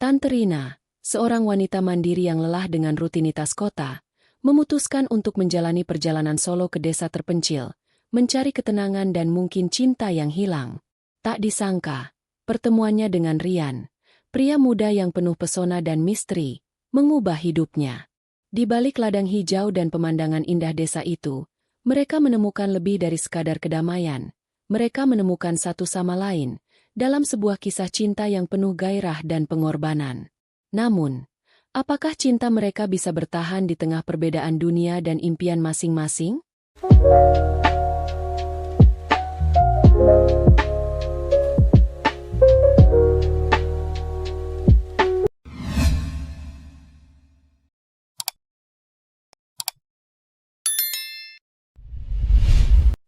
Tante Rina, seorang wanita mandiri yang lelah dengan rutinitas kota, memutuskan untuk menjalani perjalanan solo ke desa terpencil, mencari ketenangan dan mungkin cinta yang hilang. Tak disangka, pertemuannya dengan Rian, pria muda yang penuh pesona dan misteri, mengubah hidupnya. Di balik ladang hijau dan pemandangan indah desa itu, mereka menemukan lebih dari sekadar kedamaian. Mereka menemukan satu sama lain dalam sebuah kisah cinta yang penuh gairah dan pengorbanan. Namun, apakah cinta mereka bisa bertahan di tengah perbedaan dunia dan impian masing-masing?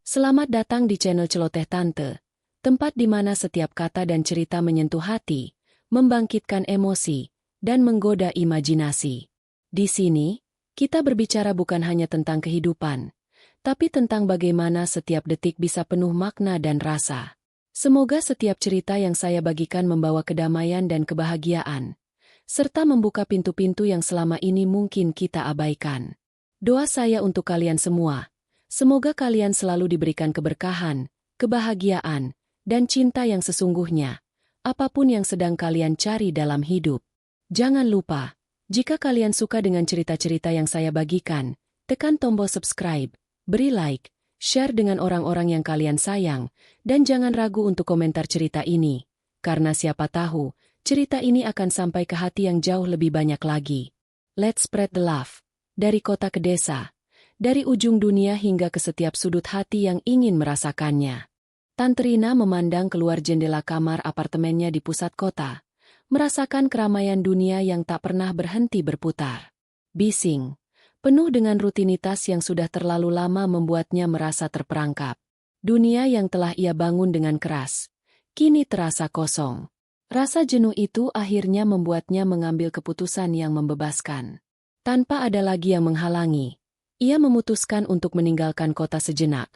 Selamat datang di channel Celoteh Tante, tempat di mana setiap kata dan cerita menyentuh hati, membangkitkan emosi, dan menggoda imajinasi. Di sini, kita berbicara bukan hanya tentang kehidupan, tapi tentang bagaimana setiap detik bisa penuh makna dan rasa. Semoga setiap cerita yang saya bagikan membawa kedamaian dan kebahagiaan, serta membuka pintu-pintu yang selama ini mungkin kita abaikan. Doa saya untuk kalian semua. Semoga kalian selalu diberikan keberkahan, kebahagiaan, dan cinta yang sesungguhnya, apapun yang sedang kalian cari dalam hidup. Jangan lupa, jika kalian suka dengan cerita-cerita yang saya bagikan, tekan tombol subscribe, beri like, share dengan orang-orang yang kalian sayang, dan jangan ragu untuk komentar cerita ini, karena siapa tahu, cerita ini akan sampai ke hati yang jauh lebih banyak lagi. Let's spread the love. Dari kota ke desa. Dari ujung dunia hingga ke setiap sudut hati yang ingin merasakannya. Tante Rina memandang keluar jendela kamar apartemennya di pusat kota, merasakan keramaian dunia yang tak pernah berhenti berputar. Bising, penuh dengan rutinitas yang sudah terlalu lama membuatnya merasa terperangkap. Dunia yang telah ia bangun dengan keras, kini terasa kosong. Rasa jenuh itu akhirnya membuatnya mengambil keputusan yang membebaskan. Tanpa ada lagi yang menghalangi, ia memutuskan untuk meninggalkan kota sejenak,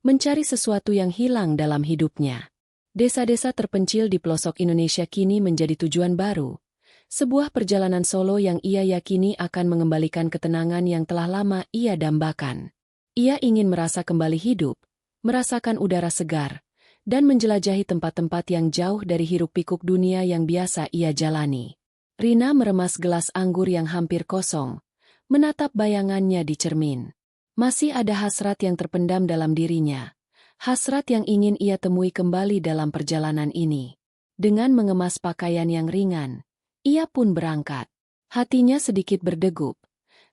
mencari sesuatu yang hilang dalam hidupnya. Desa-desa terpencil di pelosok Indonesia kini menjadi tujuan baru, sebuah perjalanan solo yang ia yakini akan mengembalikan ketenangan yang telah lama ia dambakan. Ia ingin merasa kembali hidup, merasakan udara segar, dan menjelajahi tempat-tempat yang jauh dari hiruk-pikuk dunia yang biasa ia jalani. Rina meremas gelas anggur yang hampir kosong, menatap bayangannya di cermin. Masih ada hasrat yang terpendam dalam dirinya. Hasrat yang ingin ia temui kembali dalam perjalanan ini. Dengan mengemas pakaian yang ringan, ia pun berangkat. Hatinya sedikit berdegup,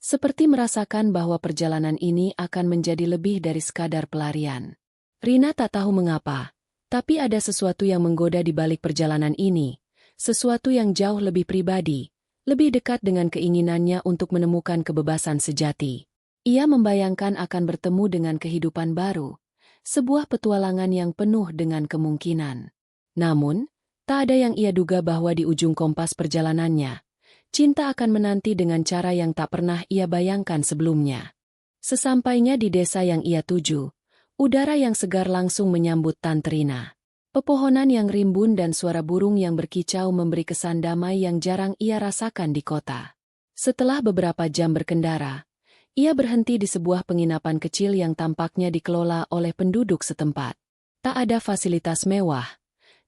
seperti merasakan bahwa perjalanan ini akan menjadi lebih dari sekadar pelarian. Rina tak tahu mengapa, tapi ada sesuatu yang menggoda di balik perjalanan ini, sesuatu yang jauh lebih pribadi, lebih dekat dengan keinginannya untuk menemukan kebebasan sejati. Ia membayangkan akan bertemu dengan kehidupan baru, sebuah petualangan yang penuh dengan kemungkinan. Namun, tak ada yang ia duga bahwa di ujung kompas perjalanannya, cinta akan menanti dengan cara yang tak pernah ia bayangkan sebelumnya. Sesampainya di desa yang ia tuju, udara yang segar langsung menyambut Tante Rina. Pepohonan yang rimbun dan suara burung yang berkicau memberi kesan damai yang jarang ia rasakan di kota. Setelah beberapa jam berkendara, ia berhenti di sebuah penginapan kecil yang tampaknya dikelola oleh penduduk setempat. Tak ada fasilitas mewah,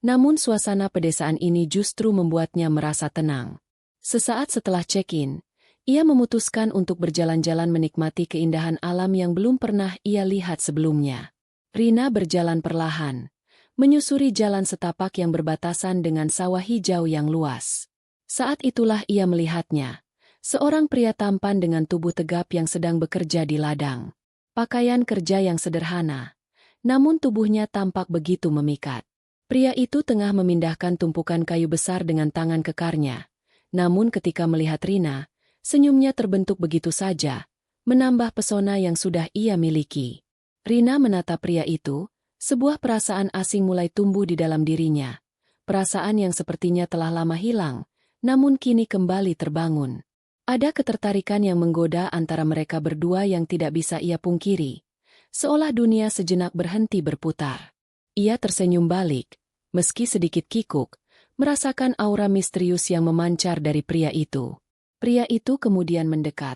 namun suasana pedesaan ini justru membuatnya merasa tenang. Sesaat setelah check-in, ia memutuskan untuk berjalan-jalan menikmati keindahan alam yang belum pernah ia lihat sebelumnya. Rina berjalan perlahan, menyusuri jalan setapak yang berbatasan dengan sawah hijau yang luas. Saat itulah ia melihatnya, seorang pria tampan dengan tubuh tegap yang sedang bekerja di ladang. Pakaian kerja yang sederhana, namun tubuhnya tampak begitu memikat. Pria itu tengah memindahkan tumpukan kayu besar dengan tangan kekarnya. Namun ketika melihat Rina, senyumnya terbentuk begitu saja, menambah pesona yang sudah ia miliki. Rina menatap pria itu. Sebuah perasaan asing mulai tumbuh di dalam dirinya. Perasaan yang sepertinya telah lama hilang, namun kini kembali terbangun. Ada ketertarikan yang menggoda antara mereka berdua yang tidak bisa ia pungkiri. Seolah dunia sejenak berhenti berputar. Ia tersenyum balik, meski sedikit kikuk, merasakan aura misterius yang memancar dari pria itu. Pria itu kemudian mendekat,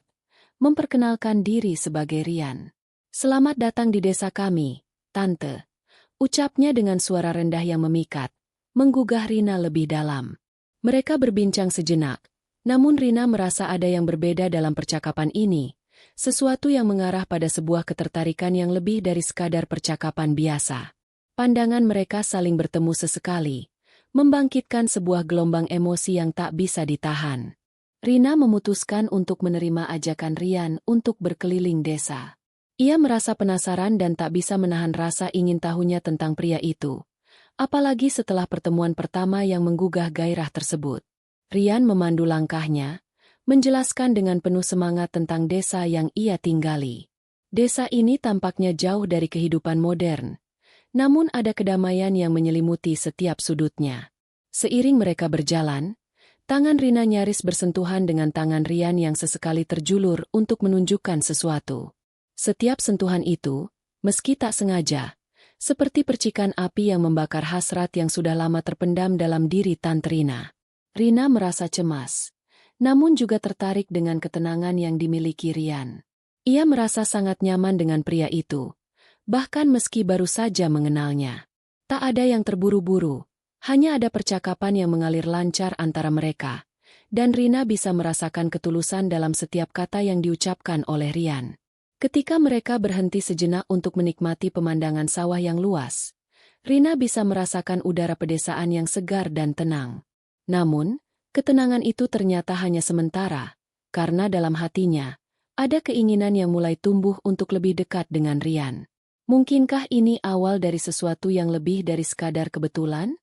memperkenalkan diri sebagai Rian. "Selamat datang di desa kami, Tante," ucapnya dengan suara rendah yang memikat, menggugah Rina lebih dalam. Mereka berbincang sejenak, namun Rina merasa ada yang berbeda dalam percakapan ini, sesuatu yang mengarah pada sebuah ketertarikan yang lebih dari sekadar percakapan biasa. Pandangan mereka saling bertemu sesekali, membangkitkan sebuah gelombang emosi yang tak bisa ditahan. Rina memutuskan untuk menerima ajakan Rian untuk berkeliling desa. Ia merasa penasaran dan tak bisa menahan rasa ingin tahunya tentang pria itu. Apalagi setelah pertemuan pertama yang menggugah gairah tersebut. Rian memandu langkahnya, menjelaskan dengan penuh semangat tentang desa yang ia tinggali. Desa ini tampaknya jauh dari kehidupan modern, namun ada kedamaian yang menyelimuti setiap sudutnya. Seiring mereka berjalan, tangan Rina nyaris bersentuhan dengan tangan Rian yang sesekali terjulur untuk menunjukkan sesuatu. Setiap sentuhan itu, meski tak sengaja, seperti percikan api yang membakar hasrat yang sudah lama terpendam dalam diri Tante Rina. Rina merasa cemas, namun juga tertarik dengan ketenangan yang dimiliki Rian. Ia merasa sangat nyaman dengan pria itu, bahkan meski baru saja mengenalnya. Tak ada yang terburu-buru. Hanya ada percakapan yang mengalir lancar antara mereka, dan Rina bisa merasakan ketulusan dalam setiap kata yang diucapkan oleh Rian. Ketika mereka berhenti sejenak untuk menikmati pemandangan sawah yang luas, Rina bisa merasakan udara pedesaan yang segar dan tenang. Namun, ketenangan itu ternyata hanya sementara, karena dalam hatinya, ada keinginan yang mulai tumbuh untuk lebih dekat dengan Rian. Mungkinkah ini awal dari sesuatu yang lebih dari sekadar kebetulan?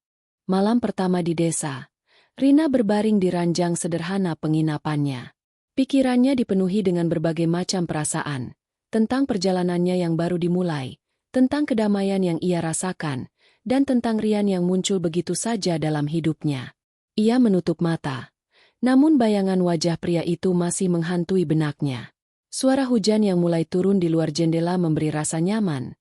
Malam pertama di desa, Rina berbaring di ranjang sederhana penginapannya. Pikirannya dipenuhi dengan berbagai macam perasaan, tentang perjalanannya yang baru dimulai, tentang kedamaian yang ia rasakan, dan tentang Rian yang muncul begitu saja dalam hidupnya. Ia menutup mata, namun bayangan wajah pria itu masih menghantui benaknya. Suara hujan yang mulai turun di luar jendela memberi rasa nyaman,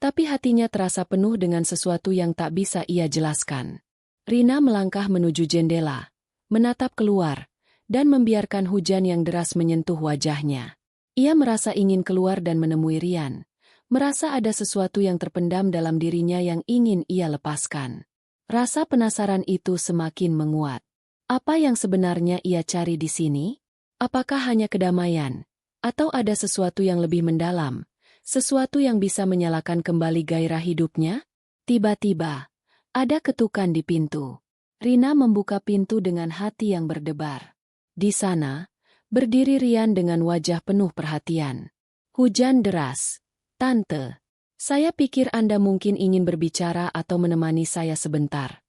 tapi hatinya terasa penuh dengan sesuatu yang tak bisa ia jelaskan. Rina melangkah menuju jendela, menatap keluar, dan membiarkan hujan yang deras menyentuh wajahnya. Ia merasa ingin keluar dan menemui Rian, merasa ada sesuatu yang terpendam dalam dirinya yang ingin ia lepaskan. Rasa penasaran itu semakin menguat. Apa yang sebenarnya ia cari di sini? Apakah hanya kedamaian? Atau ada sesuatu yang lebih mendalam? Sesuatu yang bisa menyalakan kembali gairah hidupnya? Tiba-tiba, ada ketukan di pintu. Rina membuka pintu dengan hati yang berdebar. Di sana, berdiri Rian dengan wajah penuh perhatian. "Hujan deras. Tante, saya pikir Anda mungkin ingin berbicara atau menemani saya sebentar."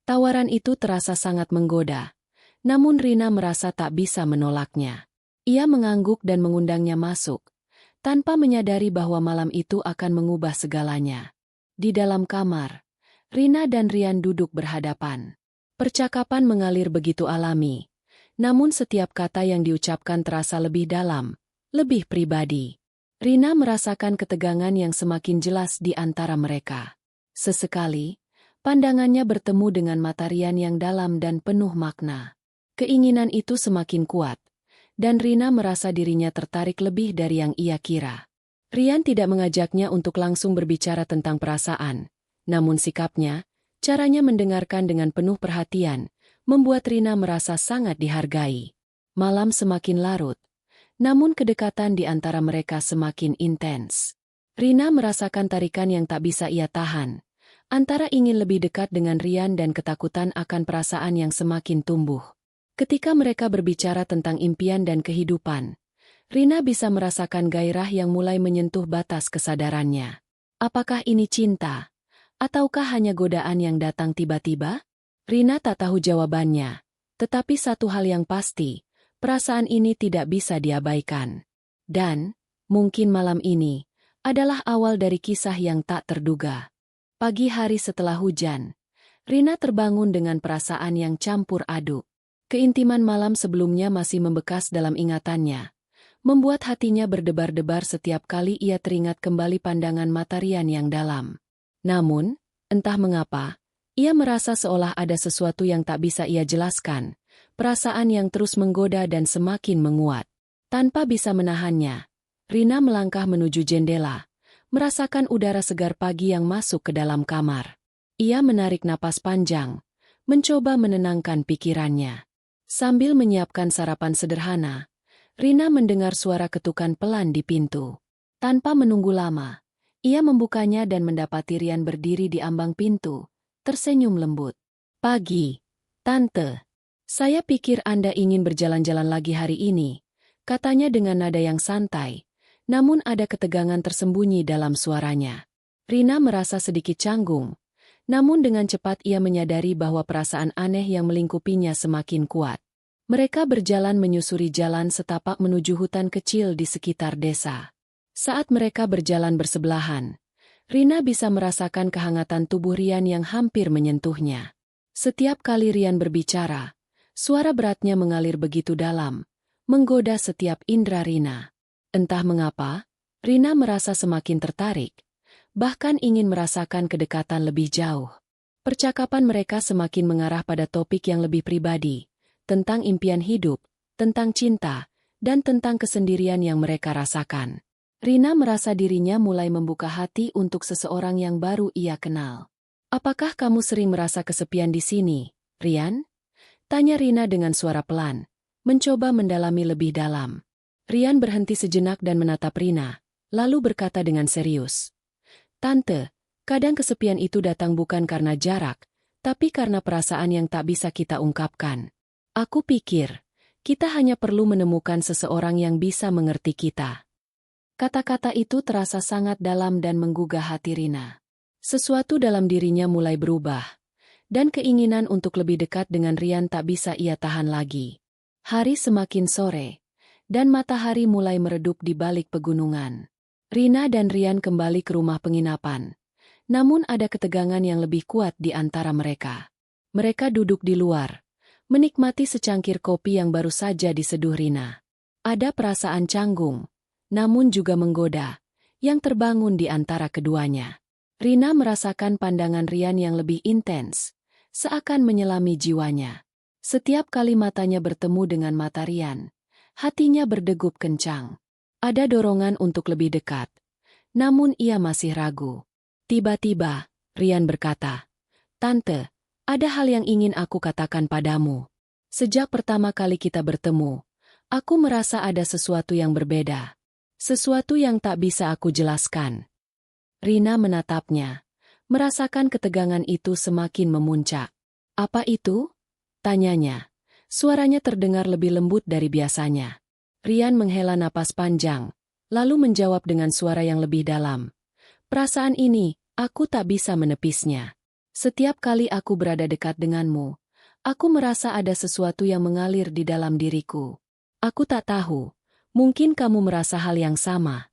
Tawaran itu terasa sangat menggoda, namun Rina merasa tak bisa menolaknya. Ia mengangguk dan mengundangnya masuk, tanpa menyadari bahwa malam itu akan mengubah segalanya. Di dalam kamar, Rina dan Rian duduk berhadapan. Percakapan mengalir begitu alami, namun setiap kata yang diucapkan terasa lebih dalam, lebih pribadi. Rina merasakan ketegangan yang semakin jelas di antara mereka. Sesekali, pandangannya bertemu dengan mata Rian yang dalam dan penuh makna. Keinginan itu semakin kuat, dan Rina merasa dirinya tertarik lebih dari yang ia kira. Rian tidak mengajaknya untuk langsung berbicara tentang perasaan, namun sikapnya, caranya mendengarkan dengan penuh perhatian, membuat Rina merasa sangat dihargai. Malam semakin larut, namun kedekatan di antara mereka semakin intens. Rina merasakan tarikan yang tak bisa ia tahan, antara ingin lebih dekat dengan Rian dan ketakutan akan perasaan yang semakin tumbuh. Ketika mereka berbicara tentang impian dan kehidupan, Rina bisa merasakan gairah yang mulai menyentuh batas kesadarannya. Apakah ini cinta? Ataukah hanya godaan yang datang tiba-tiba? Rina tak tahu jawabannya, tetapi satu hal yang pasti, perasaan ini tidak bisa diabaikan. Dan, mungkin malam ini, adalah awal dari kisah yang tak terduga. Pagi hari setelah hujan, Rina terbangun dengan perasaan yang campur aduk. Keintiman malam sebelumnya masih membekas dalam ingatannya, membuat hatinya berdebar-debar setiap kali ia teringat kembali pandangan mata Rian yang dalam. Namun, entah mengapa, Ia merasa seolah ada sesuatu yang tak bisa ia jelaskan, perasaan yang terus menggoda dan semakin menguat. Tanpa bisa menahannya, Rina melangkah menuju jendela, merasakan udara segar pagi yang masuk ke dalam kamar. Ia menarik napas panjang, mencoba menenangkan pikirannya. Sambil menyiapkan sarapan sederhana, Rina mendengar suara ketukan pelan di pintu. Tanpa menunggu lama, ia membukanya dan mendapati Rian berdiri di ambang pintu, tersenyum lembut. "Pagi, Tante. Saya pikir Anda ingin berjalan-jalan lagi hari ini," katanya dengan nada yang santai, namun ada ketegangan tersembunyi dalam suaranya. Rina merasa sedikit canggung, namun dengan cepat ia menyadari bahwa perasaan aneh yang melingkupinya semakin kuat. Mereka berjalan menyusuri jalan setapak menuju hutan kecil di sekitar desa. Saat mereka berjalan bersebelahan, Rina bisa merasakan kehangatan tubuh Rian yang hampir menyentuhnya. Setiap kali Rian berbicara, suara beratnya mengalir begitu dalam, menggoda setiap indera Rina. Entah mengapa, Rina merasa semakin tertarik, bahkan ingin merasakan kedekatan lebih jauh. Percakapan mereka semakin mengarah pada topik yang lebih pribadi, tentang impian hidup, tentang cinta, dan tentang kesendirian yang mereka rasakan. Rina merasa dirinya mulai membuka hati untuk seseorang yang baru ia kenal. "Apakah kamu sering merasa kesepian di sini, Rian?" tanya Rina dengan suara pelan, mencoba mendalami lebih dalam. Rian berhenti sejenak dan menatap Rina, lalu berkata dengan serius, "Tante, kadang kesepian itu datang bukan karena jarak, tapi karena perasaan yang tak bisa kita ungkapkan. Aku pikir, kita hanya perlu menemukan seseorang yang bisa mengerti kita." Kata-kata itu terasa sangat dalam dan menggugah hati Rina. Sesuatu dalam dirinya mulai berubah, dan keinginan untuk lebih dekat dengan Rian tak bisa ia tahan lagi. Hari semakin sore, dan matahari mulai meredup di balik pegunungan. Rina dan Rian kembali ke rumah penginapan. Namun ada ketegangan yang lebih kuat di antara mereka. Mereka duduk di luar, menikmati secangkir kopi yang baru saja diseduh Rina. Ada perasaan canggung, namun juga menggoda, yang terbangun di antara keduanya. Rina merasakan pandangan Rian yang lebih intens, seakan menyelami jiwanya. Setiap kali matanya bertemu dengan mata Rian, hatinya berdegup kencang. Ada dorongan untuk lebih dekat, namun ia masih ragu. Tiba-tiba, Rian berkata, "Tante, ada hal yang ingin aku katakan padamu. Sejak pertama kali kita bertemu, aku merasa ada sesuatu yang berbeda. Sesuatu yang tak bisa aku jelaskan." Rina menatapnya, merasakan ketegangan itu semakin memuncak. "Apa itu?" tanyanya. Suaranya terdengar lebih lembut dari biasanya. Rian menghela napas panjang, lalu menjawab dengan suara yang lebih dalam. "Perasaan ini, aku tak bisa menepisnya. Setiap kali aku berada dekat denganmu, aku merasa ada sesuatu yang mengalir di dalam diriku. Aku tak tahu, mungkin kamu merasa hal yang sama."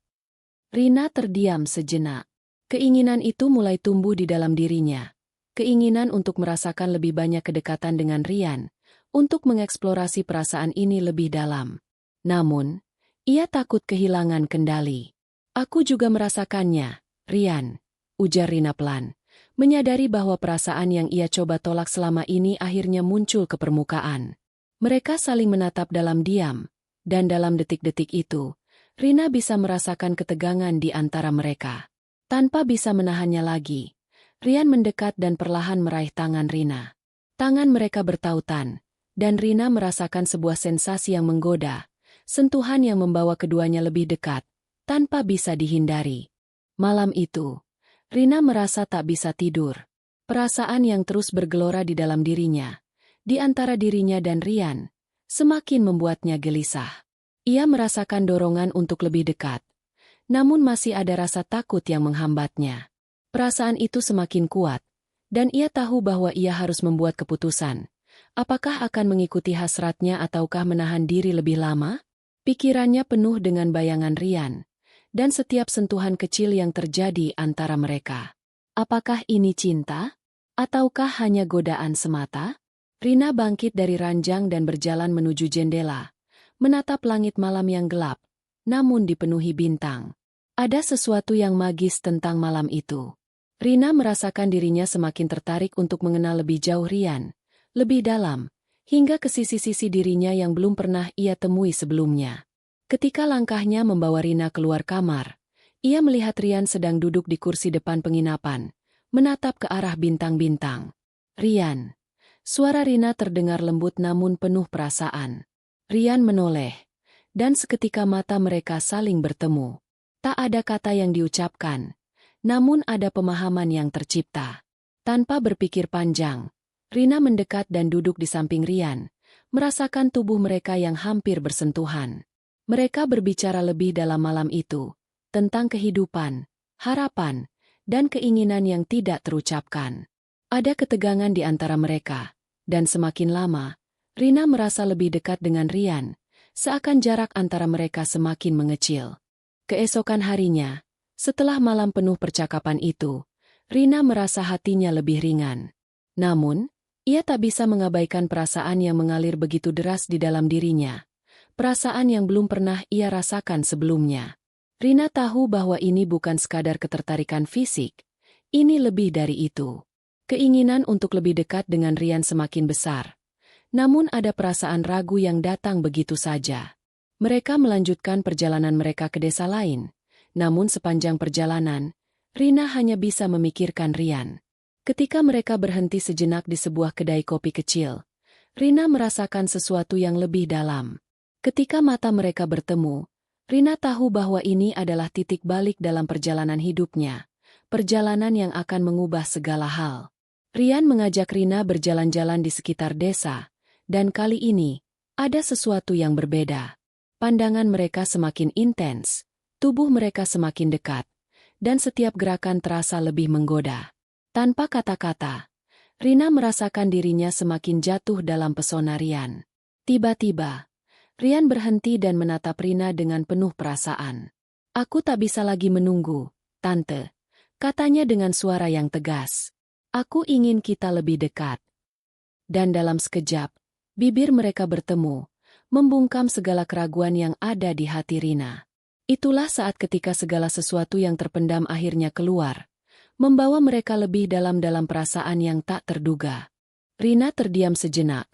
Rina terdiam sejenak. Keinginan itu mulai tumbuh di dalam dirinya. Keinginan untuk merasakan lebih banyak kedekatan dengan Rian, untuk mengeksplorasi perasaan ini lebih dalam. Namun, ia takut kehilangan kendali. "Aku juga merasakannya, Rian," ujar Rina pelan, menyadari bahwa perasaan yang ia coba tolak selama ini akhirnya muncul ke permukaan. Mereka saling menatap dalam diam, dan dalam detik-detik itu, Rina bisa merasakan ketegangan di antara mereka. Tanpa bisa menahannya lagi, Rian mendekat dan perlahan meraih tangan Rina. Tangan mereka bertautan, dan Rina merasakan sebuah sensasi yang menggoda, sentuhan yang membawa keduanya lebih dekat, tanpa bisa dihindari. Malam itu, Rina merasa tak bisa tidur. Perasaan yang terus bergelora di dalam dirinya, di antara dirinya dan Rian, semakin membuatnya gelisah. Ia merasakan dorongan untuk lebih dekat, namun masih ada rasa takut yang menghambatnya. Perasaan itu semakin kuat, dan ia tahu bahwa ia harus membuat keputusan. Apakah akan mengikuti hasratnya ataukah menahan diri lebih lama? Pikirannya penuh dengan bayangan Rian, dan setiap sentuhan kecil yang terjadi antara mereka. Apakah ini cinta? Ataukah hanya godaan semata? Rina bangkit dari ranjang dan berjalan menuju jendela, menatap langit malam yang gelap, namun dipenuhi bintang. Ada sesuatu yang magis tentang malam itu. Rina merasakan dirinya semakin tertarik untuk mengenal lebih jauh Rian, lebih dalam, hingga ke sisi-sisi dirinya yang belum pernah ia temui sebelumnya. Ketika langkahnya membawa Rina keluar kamar, ia melihat Rian sedang duduk di kursi depan penginapan, menatap ke arah bintang-bintang. "Rian." Suara Rina terdengar lembut namun penuh perasaan. Rian menoleh, dan seketika mata mereka saling bertemu. Tak ada kata yang diucapkan, namun ada pemahaman yang tercipta. Tanpa berpikir panjang, Rina mendekat dan duduk di samping Rian, merasakan tubuh mereka yang hampir bersentuhan. Mereka berbicara lebih dalam malam itu, tentang kehidupan, harapan, dan keinginan yang tidak terucapkan. Ada ketegangan di antara mereka, dan semakin lama, Rina merasa lebih dekat dengan Rian, seakan jarak antara mereka semakin mengecil. Keesokan harinya, setelah malam penuh percakapan itu, Rina merasa hatinya lebih ringan. Namun, ia tak bisa mengabaikan perasaan yang mengalir begitu deras di dalam dirinya. Perasaan yang belum pernah ia rasakan sebelumnya. Rina tahu bahwa ini bukan sekadar ketertarikan fisik, ini lebih dari itu. Keinginan untuk lebih dekat dengan Rian semakin besar. Namun ada perasaan ragu yang datang begitu saja. Mereka melanjutkan perjalanan mereka ke desa lain. Namun sepanjang perjalanan, Rina hanya bisa memikirkan Rian. Ketika mereka berhenti sejenak di sebuah kedai kopi kecil, Rina merasakan sesuatu yang lebih dalam. Ketika mata mereka bertemu, Rina tahu bahwa ini adalah titik balik dalam perjalanan hidupnya, perjalanan yang akan mengubah segala hal. Rian mengajak Rina berjalan-jalan di sekitar desa, dan kali ini, ada sesuatu yang berbeda. Pandangan mereka semakin intens. Tubuh mereka semakin dekat, dan setiap gerakan terasa lebih menggoda. Tanpa kata-kata, Rina merasakan dirinya semakin jatuh dalam pesona Rian. Tiba-tiba, Rian berhenti dan menatap Rina dengan penuh perasaan. "Aku tak bisa lagi menunggu, Tante," katanya dengan suara yang tegas. "Aku ingin kita lebih dekat." Dan dalam sekejap, bibir mereka bertemu, membungkam segala keraguan yang ada di hati Rina. Itulah saat ketika segala sesuatu yang terpendam akhirnya keluar, membawa mereka lebih dalam perasaan yang tak terduga. Rina terdiam sejenak,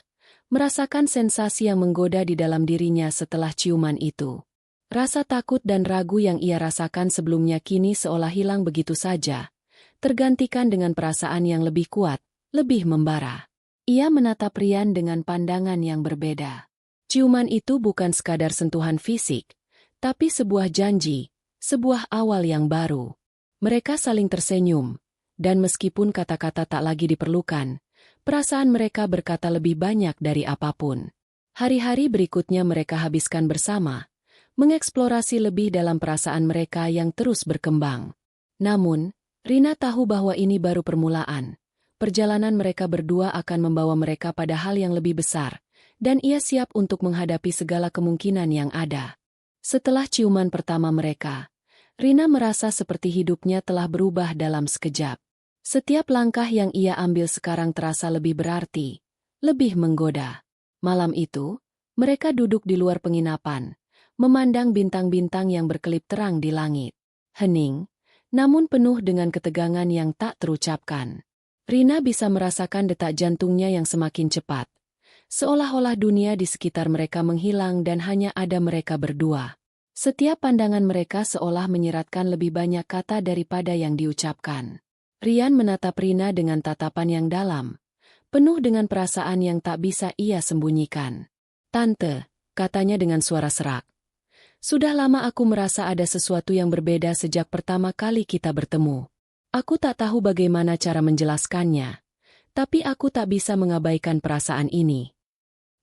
merasakan sensasi yang menggoda di dalam dirinya setelah ciuman itu. Rasa takut dan ragu yang ia rasakan sebelumnya kini seolah hilang begitu saja, tergantikan dengan perasaan yang lebih kuat, lebih membara. Ia menatap Rian dengan pandangan yang berbeda. Ciuman itu bukan sekadar sentuhan fisik, tapi sebuah janji, sebuah awal yang baru. Mereka saling tersenyum, dan meskipun kata-kata tak lagi diperlukan, perasaan mereka berkata lebih banyak dari apapun. Hari-hari berikutnya mereka habiskan bersama, mengeksplorasi lebih dalam perasaan mereka yang terus berkembang. Namun, Rina tahu bahwa ini baru permulaan. Perjalanan mereka berdua akan membawa mereka pada hal yang lebih besar, dan ia siap untuk menghadapi segala kemungkinan yang ada. Setelah ciuman pertama mereka, Rina merasa seperti hidupnya telah berubah dalam sekejap. Setiap langkah yang ia ambil sekarang terasa lebih berarti, lebih menggoda. Malam itu, mereka duduk di luar penginapan, memandang bintang-bintang yang berkelip terang di langit. Hening, namun penuh dengan ketegangan yang tak terucapkan. Rina bisa merasakan detak jantungnya yang semakin cepat. Seolah-olah dunia di sekitar mereka menghilang dan hanya ada mereka berdua. Setiap pandangan mereka seolah menyeratkan lebih banyak kata daripada yang diucapkan. Rian menatap Rina dengan tatapan yang dalam, penuh dengan perasaan yang tak bisa ia sembunyikan. "Tante," katanya dengan suara serak. "Sudah lama aku merasa ada sesuatu yang berbeda sejak pertama kali kita bertemu. Aku tak tahu bagaimana cara menjelaskannya, tapi aku tak bisa mengabaikan perasaan ini."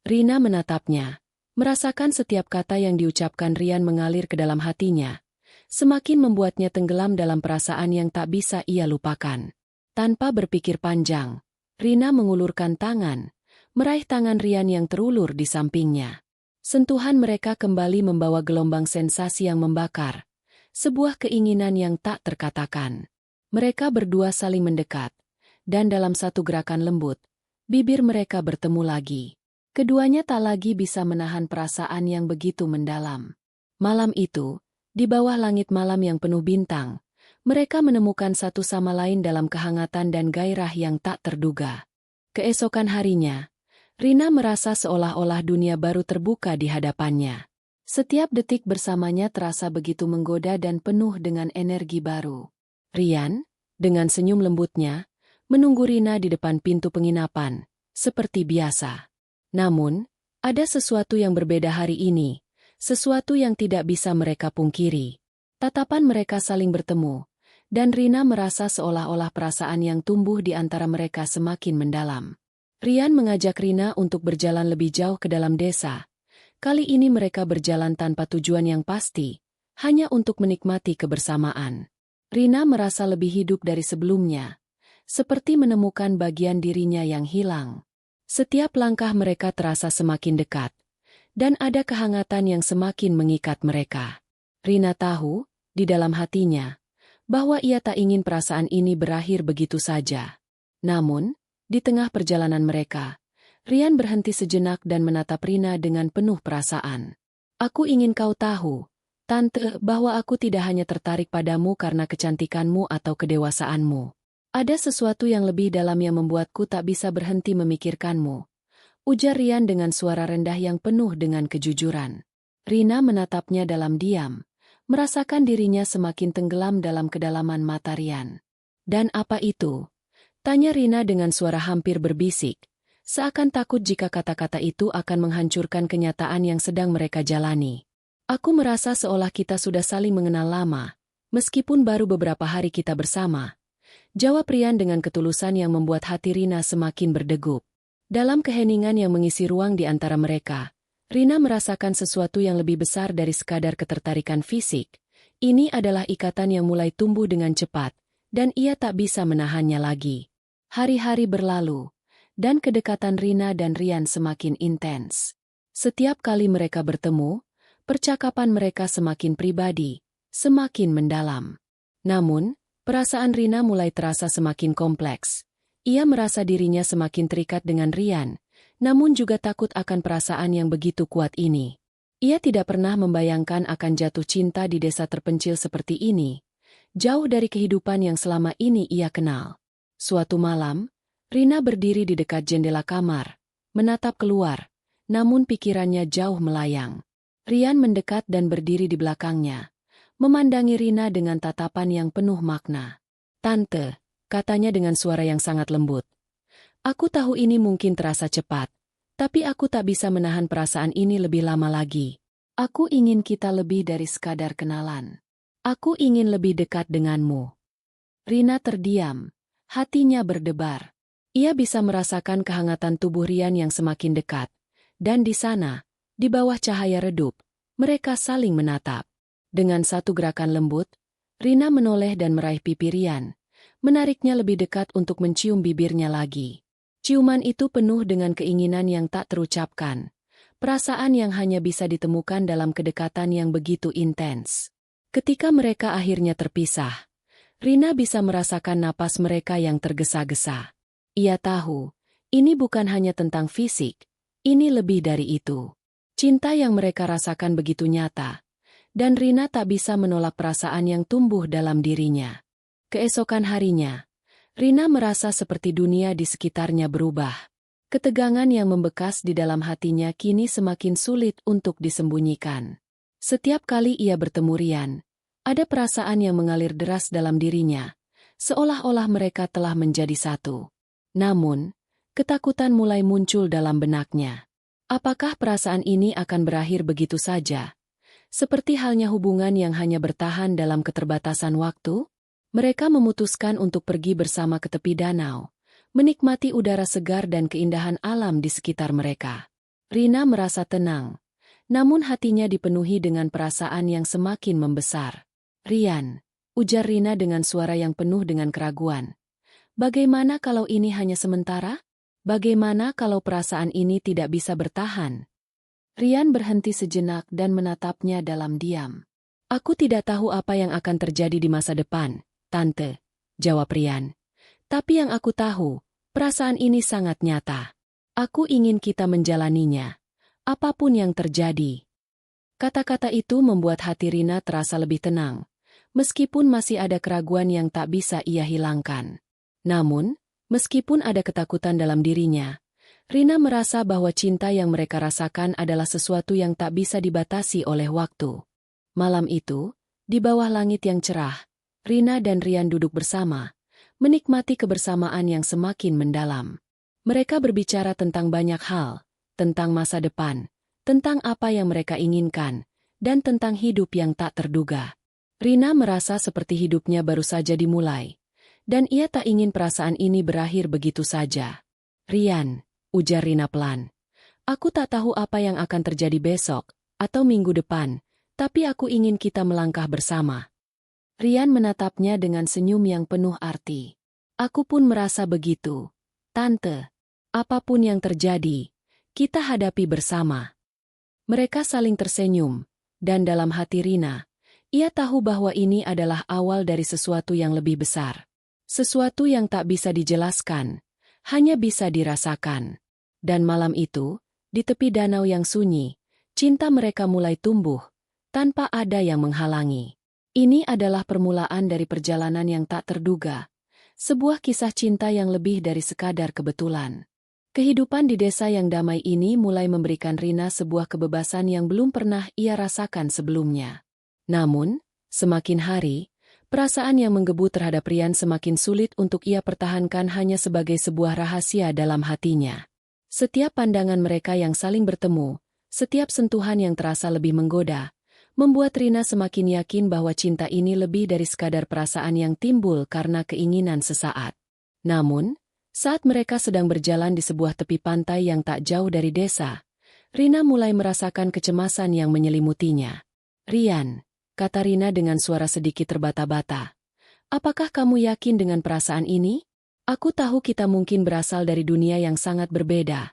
Rina menatapnya, merasakan setiap kata yang diucapkan Rian mengalir ke dalam hatinya, semakin membuatnya tenggelam dalam perasaan yang tak bisa ia lupakan. Tanpa berpikir panjang, Rina mengulurkan tangan, meraih tangan Rian yang terulur di sampingnya. Sentuhan mereka kembali membawa gelombang sensasi yang membakar, sebuah keinginan yang tak terkatakan. Mereka berdua saling mendekat, dan dalam satu gerakan lembut, bibir mereka bertemu lagi. Keduanya tak lagi bisa menahan perasaan yang begitu mendalam. Malam itu, di bawah langit malam yang penuh bintang, Mereka menemukan satu sama lain dalam kehangatan dan gairah yang tak terduga. Keesokan harinya, Rina merasa seolah-olah dunia baru terbuka di hadapannya. Setiap detik bersamanya terasa begitu menggoda dan penuh dengan energi baru. Rian, dengan senyum lembutnya, menunggu Rina di depan pintu penginapan, seperti biasa. Namun, ada sesuatu yang berbeda hari ini, sesuatu yang tidak bisa mereka pungkiri. Tatapan mereka saling bertemu, dan Rina merasa seolah-olah perasaan yang tumbuh di antara mereka semakin mendalam. Rian mengajak Rina untuk berjalan lebih jauh ke dalam desa. Kali ini mereka berjalan tanpa tujuan yang pasti, hanya untuk menikmati kebersamaan. Rina merasa lebih hidup dari sebelumnya, seperti menemukan bagian dirinya yang hilang. Setiap langkah mereka terasa semakin dekat, dan ada kehangatan yang semakin mengikat mereka. Rina tahu, di dalam hatinya, bahwa ia tak ingin perasaan ini berakhir begitu saja. Namun, di tengah perjalanan mereka, Rian berhenti sejenak dan menatap Rina dengan penuh perasaan. Aku ingin kau tahu, Tante, bahwa aku tidak hanya tertarik padamu karena kecantikanmu atau kedewasaanmu. Ada sesuatu yang lebih dalam yang membuatku tak bisa berhenti memikirkanmu. Ujar Rian dengan suara rendah yang penuh dengan kejujuran. Rina menatapnya dalam diam, merasakan dirinya semakin tenggelam dalam kedalaman mata Rian. Dan apa itu? Tanya Rina dengan suara hampir berbisik, seakan takut jika kata-kata itu akan menghancurkan kenyataan yang sedang mereka jalani. Aku merasa seolah kita sudah saling mengenal lama, meskipun baru beberapa hari kita bersama. Jawab Rian dengan ketulusan yang membuat hati Rina semakin berdegup. Dalam keheningan yang mengisi ruang di antara mereka, Rina merasakan sesuatu yang lebih besar dari sekadar ketertarikan fisik. Ini adalah ikatan yang mulai tumbuh dengan cepat, dan ia tak bisa menahannya lagi. Hari-hari berlalu, dan kedekatan Rina dan Rian semakin intens. Setiap kali mereka bertemu, percakapan mereka semakin pribadi, semakin mendalam. Namun, perasaan Rina mulai terasa semakin kompleks. Ia merasa dirinya semakin terikat dengan Rian, namun juga takut akan perasaan yang begitu kuat ini. Ia tidak pernah membayangkan akan jatuh cinta di desa terpencil seperti ini, jauh dari kehidupan yang selama ini ia kenal. Suatu malam, Rina berdiri di dekat jendela kamar, menatap keluar, namun pikirannya jauh melayang. Rian mendekat dan berdiri di belakangnya, memandangi Rina dengan tatapan yang penuh makna. "Tante," katanya dengan suara yang sangat lembut. "Aku tahu ini mungkin terasa cepat, tapi aku tak bisa menahan perasaan ini lebih lama lagi. Aku ingin kita lebih dari sekadar kenalan. Aku ingin lebih dekat denganmu." Rina terdiam, hatinya berdebar. Ia bisa merasakan kehangatan tubuh Rian yang semakin dekat, dan di sana, di bawah cahaya redup, mereka saling menatap. Dengan satu gerakan lembut, Rina menoleh dan meraih pipi Rian, menariknya lebih dekat untuk mencium bibirnya lagi. Ciuman itu penuh dengan keinginan yang tak terucapkan, perasaan yang hanya bisa ditemukan dalam kedekatan yang begitu intens. Ketika mereka akhirnya terpisah, Rina bisa merasakan napas mereka yang tergesa-gesa. Ia tahu, ini bukan hanya tentang fisik, ini lebih dari itu. Cinta yang mereka rasakan begitu nyata, dan Rina tak bisa menolak perasaan yang tumbuh dalam dirinya. Keesokan harinya, Rina merasa seperti dunia di sekitarnya berubah. Ketegangan yang membekas di dalam hatinya kini semakin sulit untuk disembunyikan. Setiap kali ia bertemu Rian, ada perasaan yang mengalir deras dalam dirinya, seolah-olah mereka telah menjadi satu. Namun, ketakutan mulai muncul dalam benaknya. Apakah perasaan ini akan berakhir begitu saja? Seperti halnya hubungan yang hanya bertahan dalam keterbatasan waktu? Mereka memutuskan untuk pergi bersama ke tepi danau, menikmati udara segar dan keindahan alam di sekitar mereka. Rina merasa tenang, namun hatinya dipenuhi dengan perasaan yang semakin membesar. "Rian," ujar Rina dengan suara yang penuh dengan keraguan. "Bagaimana kalau ini hanya sementara? Bagaimana kalau perasaan ini tidak bisa bertahan?" Rian berhenti sejenak dan menatapnya dalam diam. "Aku tidak tahu apa yang akan terjadi di masa depan, Tante," jawab Rian. "Tapi yang aku tahu, perasaan ini sangat nyata. Aku ingin kita menjalaninya, apapun yang terjadi." Kata-kata itu membuat hati Rina terasa lebih tenang, meskipun masih ada keraguan yang tak bisa ia hilangkan. Namun, meskipun ada ketakutan dalam dirinya, Rina merasa bahwa cinta yang mereka rasakan adalah sesuatu yang tak bisa dibatasi oleh waktu. Malam itu, di bawah langit yang cerah, Rina dan Rian duduk bersama, menikmati kebersamaan yang semakin mendalam. Mereka berbicara tentang banyak hal, tentang masa depan, tentang apa yang mereka inginkan, dan tentang hidup yang tak terduga. Rina merasa seperti hidupnya baru saja dimulai, dan ia tak ingin perasaan ini berakhir begitu saja. "Rian," ujar Rina pelan, "aku tak tahu apa yang akan terjadi besok, atau minggu depan, tapi aku ingin kita melangkah bersama." Rian menatapnya dengan senyum yang penuh arti. "Aku pun merasa begitu, Tante. Apapun yang terjadi, kita hadapi bersama." Mereka saling tersenyum, dan dalam hati Rina, ia tahu bahwa ini adalah awal dari sesuatu yang lebih besar. Sesuatu yang tak bisa dijelaskan, hanya bisa dirasakan. Dan malam itu, di tepi danau yang sunyi, cinta mereka mulai tumbuh, tanpa ada yang menghalangi. Ini adalah permulaan dari perjalanan yang tak terduga, sebuah kisah cinta yang lebih dari sekadar kebetulan. Kehidupan di desa yang damai ini mulai memberikan Rina sebuah kebebasan yang belum pernah ia rasakan sebelumnya. Namun, semakin hari, perasaan yang menggebu terhadap Rian semakin sulit untuk ia pertahankan hanya sebagai sebuah rahasia dalam hatinya. Setiap pandangan mereka yang saling bertemu, setiap sentuhan yang terasa lebih menggoda, membuat Rina semakin yakin bahwa cinta ini lebih dari sekadar perasaan yang timbul karena keinginan sesaat. Namun, saat mereka sedang berjalan di sebuah tepi pantai yang tak jauh dari desa, Rina mulai merasakan kecemasan yang menyelimutinya. "Rian," kata Rina dengan suara sedikit terbata-bata, "apakah kamu yakin dengan perasaan ini? Aku tahu kita mungkin berasal dari dunia yang sangat berbeda,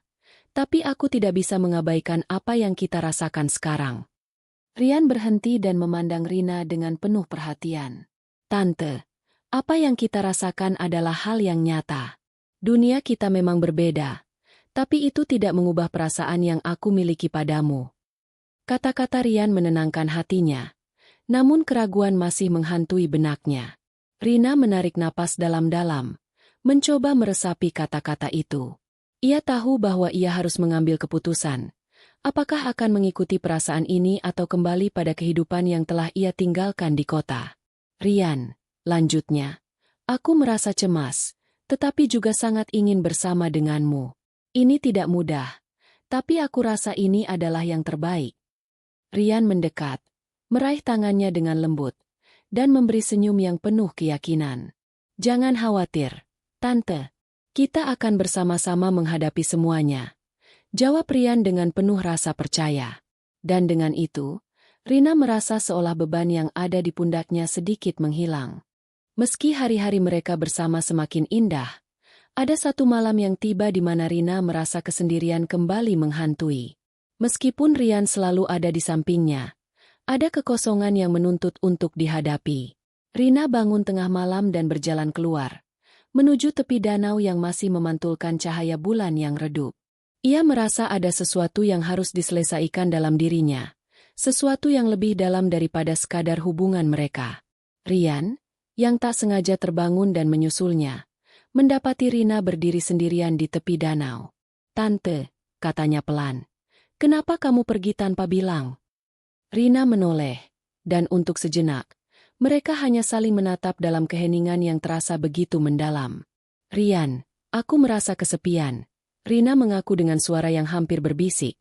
tapi aku tidak bisa mengabaikan apa yang kita rasakan sekarang." Rian berhenti dan memandang Rina dengan penuh perhatian. "Tante, apa yang kita rasakan adalah hal yang nyata. Dunia kita memang berbeda, tapi itu tidak mengubah perasaan yang aku miliki padamu." Kata-kata Rian menenangkan hatinya, namun keraguan masih menghantui benaknya. Rina menarik napas dalam-dalam, mencoba meresapi kata-kata itu. Ia tahu bahwa ia harus mengambil keputusan. Apakah akan mengikuti perasaan ini atau kembali pada kehidupan yang telah ia tinggalkan di kota? "Rian," lanjutnya, "aku merasa cemas, tetapi juga sangat ingin bersama denganmu. Ini tidak mudah, tapi aku rasa ini adalah yang terbaik." Rian mendekat, meraih tangannya dengan lembut, dan memberi senyum yang penuh keyakinan. "Jangan khawatir, Tante. Kita akan bersama-sama menghadapi semuanya," jawab Rian dengan penuh rasa percaya. Dan dengan itu, Rina merasa seolah beban yang ada di pundaknya sedikit menghilang. Meski hari-hari mereka bersama semakin indah, ada satu malam yang tiba di mana Rina merasa kesendirian kembali menghantui. Meskipun Rian selalu ada di sampingnya, ada kekosongan yang menuntut untuk dihadapi. Rina bangun tengah malam dan berjalan keluar, menuju tepi danau yang masih memantulkan cahaya bulan yang redup. Ia merasa ada sesuatu yang harus diselesaikan dalam dirinya, sesuatu yang lebih dalam daripada sekadar hubungan mereka. Rian, yang tak sengaja terbangun dan menyusulnya, mendapati Rina berdiri sendirian di tepi danau. "Tante," katanya pelan, "kenapa kamu pergi tanpa bilang?" Rina menoleh, dan untuk sejenak, mereka hanya saling menatap dalam keheningan yang terasa begitu mendalam. "Rian, aku merasa kesepian," Rina mengaku dengan suara yang hampir berbisik.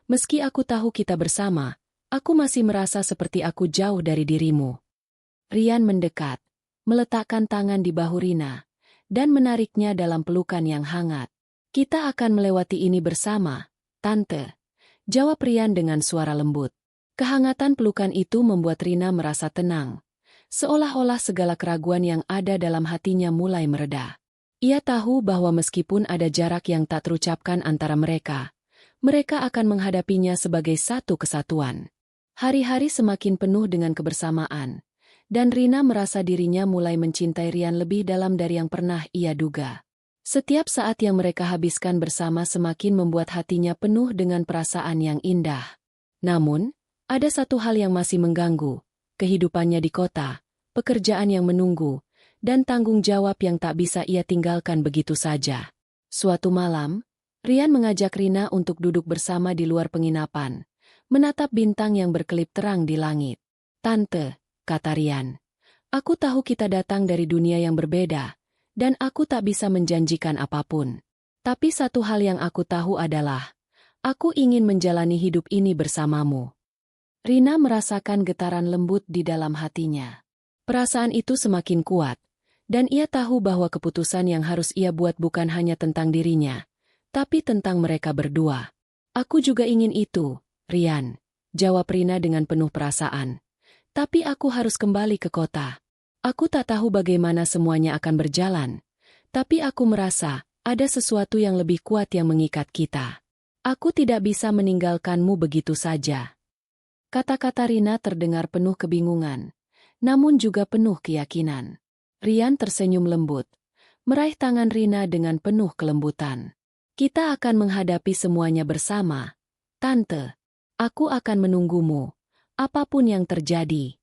"Meski aku tahu kita bersama, aku masih merasa seperti aku jauh dari dirimu." Rian mendekat, meletakkan tangan di bahu Rina, dan menariknya dalam pelukan yang hangat. "Kita akan melewati ini bersama, Tante," jawab Rian dengan suara lembut. Kehangatan pelukan itu membuat Rina merasa tenang, seolah-olah segala keraguan yang ada dalam hatinya mulai mereda. Ia tahu bahwa meskipun ada jarak yang tak terucapkan antara mereka, mereka akan menghadapinya sebagai satu kesatuan. Hari-hari semakin penuh dengan kebersamaan, dan Rina merasa dirinya mulai mencintai Rian lebih dalam dari yang pernah ia duga. Setiap saat yang mereka habiskan bersama semakin membuat hatinya penuh dengan perasaan yang indah. Namun, ada satu hal yang masih mengganggu, kehidupannya di kota, pekerjaan yang menunggu, dan tanggung jawab yang tak bisa ia tinggalkan begitu saja. Suatu malam, Rian mengajak Rina untuk duduk bersama di luar penginapan, menatap bintang yang berkelip terang di langit. "Tante," kata Rian, "aku tahu kita datang dari dunia yang berbeda, dan aku tak bisa menjanjikan apapun. Tapi satu hal yang aku tahu adalah, aku ingin menjalani hidup ini bersamamu." Rina merasakan getaran lembut di dalam hatinya. Perasaan itu semakin kuat, dan ia tahu bahwa keputusan yang harus ia buat bukan hanya tentang dirinya, tapi tentang mereka berdua. "Aku juga ingin itu, Rian," jawab Rina dengan penuh perasaan. "Tapi aku harus kembali ke kota. Aku tak tahu bagaimana semuanya akan berjalan, tapi aku merasa ada sesuatu yang lebih kuat yang mengikat kita. Aku tidak bisa meninggalkanmu begitu saja." Kata-kata Rina terdengar penuh kebingungan, namun juga penuh keyakinan. Rian tersenyum lembut, meraih tangan Rina dengan penuh kelembutan. "Kita akan menghadapi semuanya bersama, Tante. Aku akan menunggumu, apapun yang terjadi."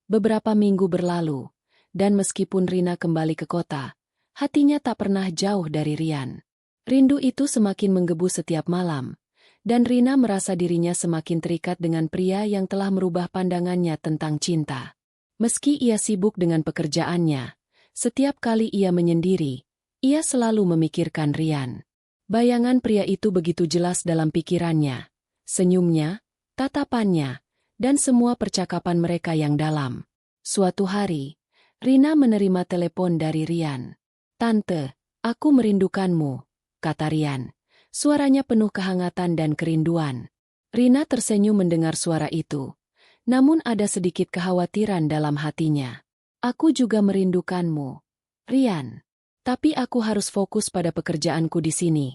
Beberapa minggu berlalu, dan meskipun Rina kembali ke kota, hatinya tak pernah jauh dari Rian. Rindu itu semakin menggebu setiap malam, dan Rina merasa dirinya semakin terikat dengan pria yang telah merubah pandangannya tentang cinta. Meski ia sibuk dengan pekerjaannya, setiap kali ia menyendiri, ia selalu memikirkan Rian. Bayangan pria itu begitu jelas dalam pikirannya, senyumnya, tatapannya, dan semua percakapan mereka yang dalam. Suatu hari, Rina menerima telepon dari Rian. "Tante, aku merindukanmu," kata Rian. Suaranya penuh kehangatan dan kerinduan. Rina tersenyum mendengar suara itu, namun ada sedikit kekhawatiran dalam hatinya. "Aku juga merindukanmu, Rian. Tapi aku harus fokus pada pekerjaanku di sini,"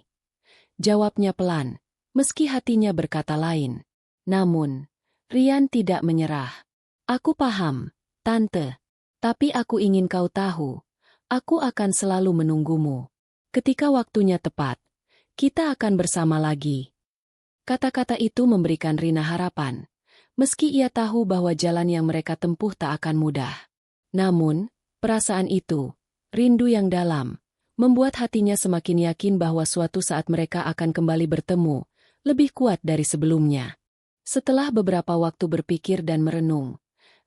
jawabnya pelan, meski hatinya berkata lain. Namun, Rian tidak menyerah. "Aku paham, Tante. Tapi aku ingin kau tahu, aku akan selalu menunggumu. Ketika waktunya tepat, kita akan bersama lagi." Kata-kata itu memberikan Rina harapan, meski ia tahu bahwa jalan yang mereka tempuh tak akan mudah. Namun, perasaan itu, rindu yang dalam, membuat hatinya semakin yakin bahwa suatu saat mereka akan kembali bertemu, lebih kuat dari sebelumnya. Setelah beberapa waktu berpikir dan merenung,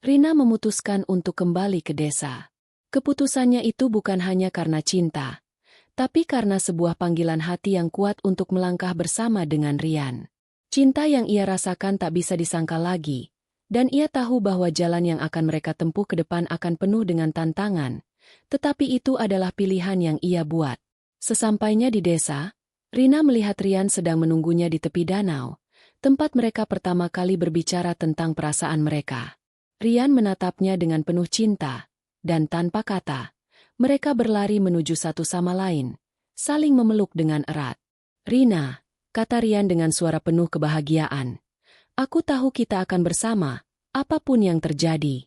Rina memutuskan untuk kembali ke desa. Keputusannya itu bukan hanya karena cinta, tapi karena sebuah panggilan hati yang kuat untuk melangkah bersama dengan Rian. Cinta yang ia rasakan tak bisa disangkal lagi, dan ia tahu bahwa jalan yang akan mereka tempuh ke depan akan penuh dengan tantangan, tetapi itu adalah pilihan yang ia buat. Sesampainya di desa, Rina melihat Rian sedang menunggunya di tepi danau, tempat mereka pertama kali berbicara tentang perasaan mereka. Rian menatapnya dengan penuh cinta, dan tanpa kata, mereka berlari menuju satu sama lain, saling memeluk dengan erat. "Rina," kata Rian dengan suara penuh kebahagiaan, "aku tahu kita akan bersama, apapun yang terjadi."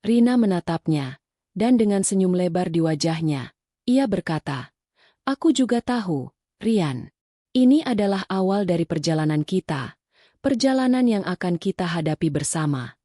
Rina menatapnya, dan dengan senyum lebar di wajahnya, ia berkata, "Aku juga tahu, Rian. Ini adalah awal dari perjalanan kita, perjalanan yang akan kita hadapi bersama."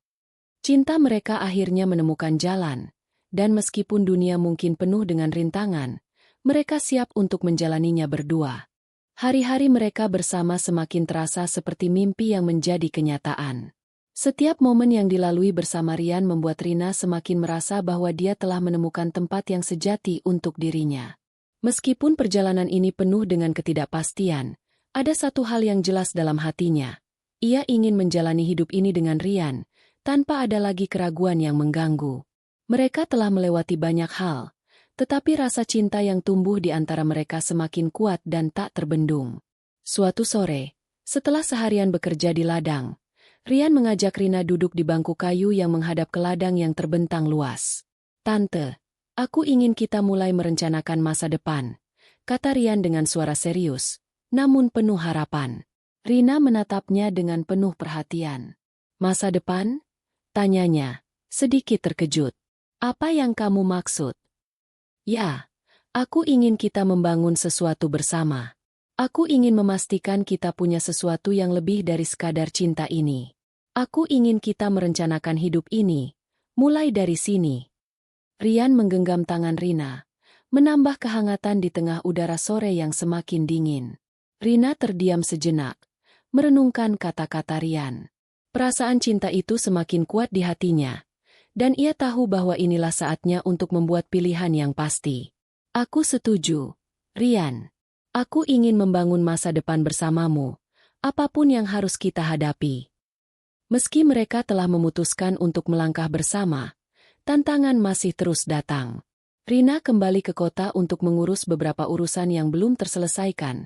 Cinta mereka akhirnya menemukan jalan, dan meskipun dunia mungkin penuh dengan rintangan, mereka siap untuk menjalaninya berdua. Hari-hari mereka bersama semakin terasa seperti mimpi yang menjadi kenyataan. Setiap momen yang dilalui bersama Rian membuat Rina semakin merasa bahwa dia telah menemukan tempat yang sejati untuk dirinya. Meskipun perjalanan ini penuh dengan ketidakpastian, ada satu hal yang jelas dalam hatinya. Ia ingin menjalani hidup ini dengan Rian, tanpa ada lagi keraguan yang mengganggu. Mereka telah melewati banyak hal, tetapi rasa cinta yang tumbuh di antara mereka semakin kuat dan tak terbendung. Suatu sore, setelah seharian bekerja di ladang, Rian mengajak Rina duduk di bangku kayu yang menghadap ke ladang yang terbentang luas. "Tante, aku ingin kita mulai merencanakan masa depan," kata Rian dengan suara serius, namun penuh harapan. Rina menatapnya dengan penuh perhatian. "Masa depan?" tanyanya, sedikit terkejut. "Apa yang kamu maksud?" "Ya, aku ingin kita membangun sesuatu bersama. Aku ingin memastikan kita punya sesuatu yang lebih dari sekadar cinta ini. Aku ingin kita merencanakan hidup ini, Mulai dari sini. Rian menggenggam tangan Rina, menambah kehangatan di tengah udara sore yang semakin dingin. Rina terdiam sejenak, merenungkan kata-kata Rian. Perasaan cinta itu semakin kuat di hatinya, dan ia tahu bahwa inilah saatnya untuk membuat pilihan yang pasti. Aku setuju, Rian. Aku ingin membangun masa depan bersamamu, apapun yang harus kita hadapi. Meski mereka telah memutuskan untuk melangkah bersama, tantangan masih terus datang. Rina kembali ke kota untuk mengurus beberapa urusan yang belum terselesaikan,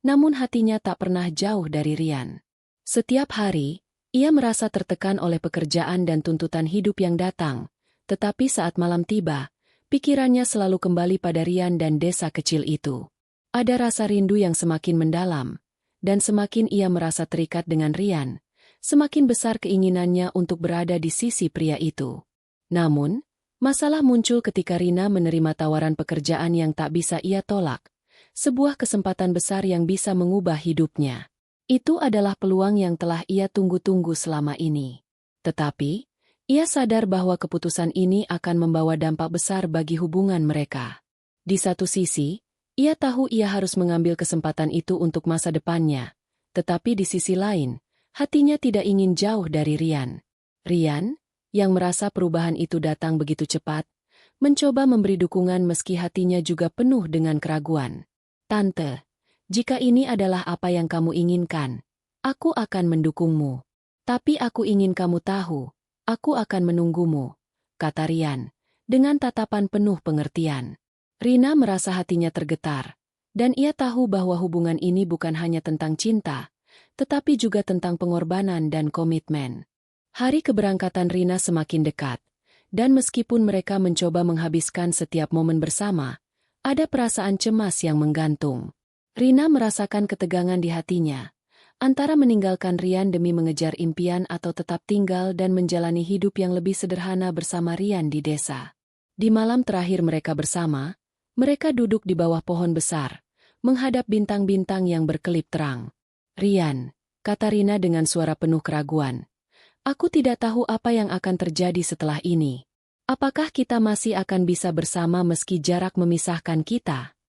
namun hatinya tak pernah jauh dari Rian. Setiap hari, ia merasa tertekan oleh pekerjaan dan tuntutan hidup yang datang, tetapi saat malam tiba, pikirannya selalu kembali pada Rian dan desa kecil itu. Ada rasa rindu yang semakin mendalam, dan semakin ia merasa terikat dengan Rian, semakin besar keinginannya untuk berada di sisi pria itu. Namun, masalah muncul ketika Rina menerima tawaran pekerjaan yang tak bisa ia tolak, sebuah kesempatan besar yang bisa mengubah hidupnya. Itu adalah peluang yang telah ia tunggu-tunggu selama ini. Tetapi, ia sadar bahwa keputusan ini akan membawa dampak besar bagi hubungan mereka. Di satu sisi, ia tahu ia harus mengambil kesempatan itu untuk masa depannya, tetapi di sisi lain, hatinya tidak ingin jauh dari Rian. Rian, yang merasa perubahan itu datang begitu cepat, mencoba memberi dukungan meski hatinya juga penuh dengan keraguan. Tante, jika ini adalah apa yang kamu inginkan, aku akan mendukungmu. Tapi aku ingin kamu tahu, aku akan menunggumu, kata Rian, dengan tatapan penuh pengertian. Rina merasa hatinya tergetar, dan ia tahu bahwa hubungan ini bukan hanya tentang cinta, tetapi juga tentang pengorbanan dan komitmen. Hari keberangkatan Rina semakin dekat, dan meskipun mereka mencoba menghabiskan setiap momen bersama, ada perasaan cemas yang menggantung. Rina merasakan ketegangan di hatinya, antara meninggalkan Rian demi mengejar impian atau tetap tinggal dan menjalani hidup yang lebih sederhana bersama Rian di desa. Di malam terakhir mereka bersama, mereka duduk di bawah pohon besar, menghadap bintang-bintang yang berkelip terang. Rian, kata Rina dengan suara penuh keraguan, aku tidak tahu apa yang akan terjadi setelah ini. Apakah kita masih akan bisa bersama meski jarak memisahkan kita?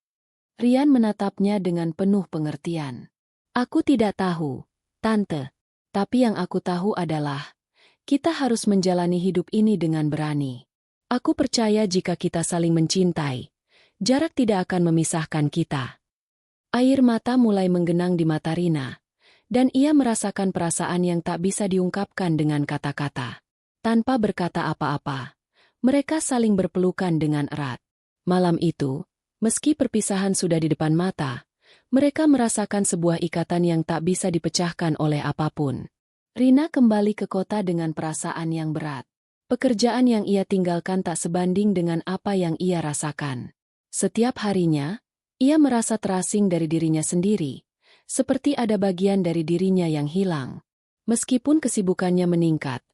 Rian menatapnya dengan penuh pengertian. Aku tidak tahu, Tante. Tapi yang aku tahu adalah, kita harus menjalani hidup ini dengan berani. Aku percaya jika kita saling mencintai, jarak tidak akan memisahkan kita. Air mata mulai menggenang di mata Rina, dan ia merasakan perasaan yang tak bisa diungkapkan dengan kata-kata. Tanpa berkata apa-apa, mereka saling berpelukan dengan erat. Malam itu, meski perpisahan sudah di depan mata, mereka merasakan sebuah ikatan yang tak bisa dipecahkan oleh apapun. Rina kembali ke kota dengan perasaan yang berat. Pekerjaan yang ia tinggalkan tak sebanding dengan apa yang ia rasakan. Setiap harinya, ia merasa terasing dari dirinya sendiri, seperti ada bagian dari dirinya yang hilang. Meskipun kesibukannya meningkat,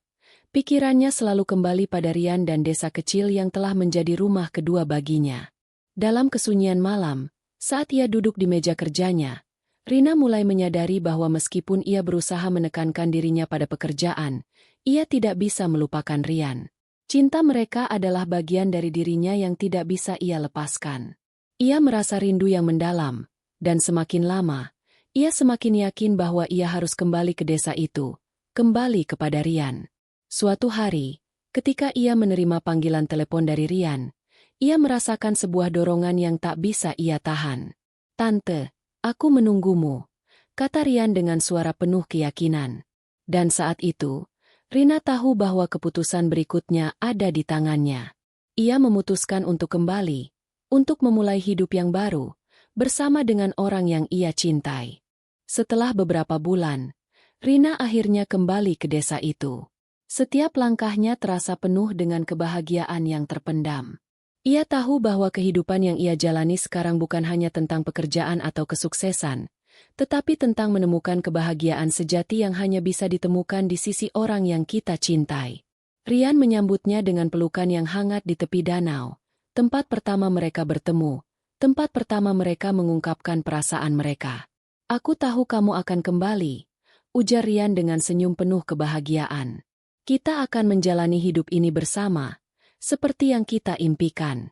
pikirannya selalu kembali pada Rian dan desa kecil yang telah menjadi rumah kedua baginya. Dalam kesunyian malam, saat ia duduk di meja kerjanya, Rina mulai menyadari bahwa meskipun ia berusaha menekankan dirinya pada pekerjaan, ia tidak bisa melupakan Rian. Cinta mereka adalah bagian dari dirinya yang tidak bisa ia lepaskan. Ia merasa rindu yang mendalam, dan semakin lama, ia semakin yakin bahwa ia harus kembali ke desa itu, kembali kepada Rian. Suatu hari, ketika ia menerima panggilan telepon dari Rian, ia merasakan sebuah dorongan yang tak bisa ia tahan. Tante, aku menunggumu, kata Rian dengan suara penuh keyakinan. Dan saat itu, Rina tahu bahwa keputusan berikutnya ada di tangannya. Ia memutuskan untuk kembali, untuk memulai hidup yang baru, bersama dengan orang yang ia cintai. Setelah beberapa bulan, Rina akhirnya kembali ke desa itu. Setiap langkahnya terasa penuh dengan kebahagiaan yang terpendam. Ia tahu bahwa kehidupan yang ia jalani sekarang bukan hanya tentang pekerjaan atau kesuksesan, tetapi tentang menemukan kebahagiaan sejati yang hanya bisa ditemukan di sisi orang yang kita cintai. Rian menyambutnya dengan pelukan yang hangat di tepi danau, tempat pertama mereka bertemu, tempat pertama mereka mengungkapkan perasaan mereka. Aku tahu kamu akan kembali, ujar Rian dengan senyum penuh kebahagiaan. Kita akan menjalani hidup ini bersama, seperti yang kita impikan.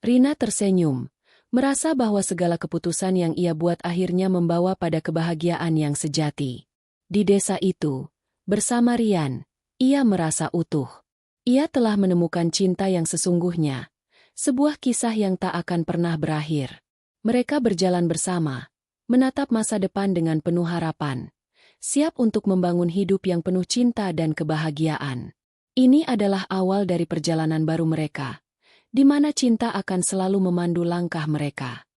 Rina tersenyum, merasa bahwa segala keputusan yang ia buat akhirnya membawa pada kebahagiaan yang sejati. Di desa itu, bersama Rian, ia merasa utuh. Ia telah menemukan cinta yang sesungguhnya, sebuah kisah yang tak akan pernah berakhir. Mereka berjalan bersama, menatap masa depan dengan penuh harapan, siap untuk membangun hidup yang penuh cinta dan kebahagiaan. Ini adalah awal dari perjalanan baru mereka, di mana cinta akan selalu memandu langkah mereka.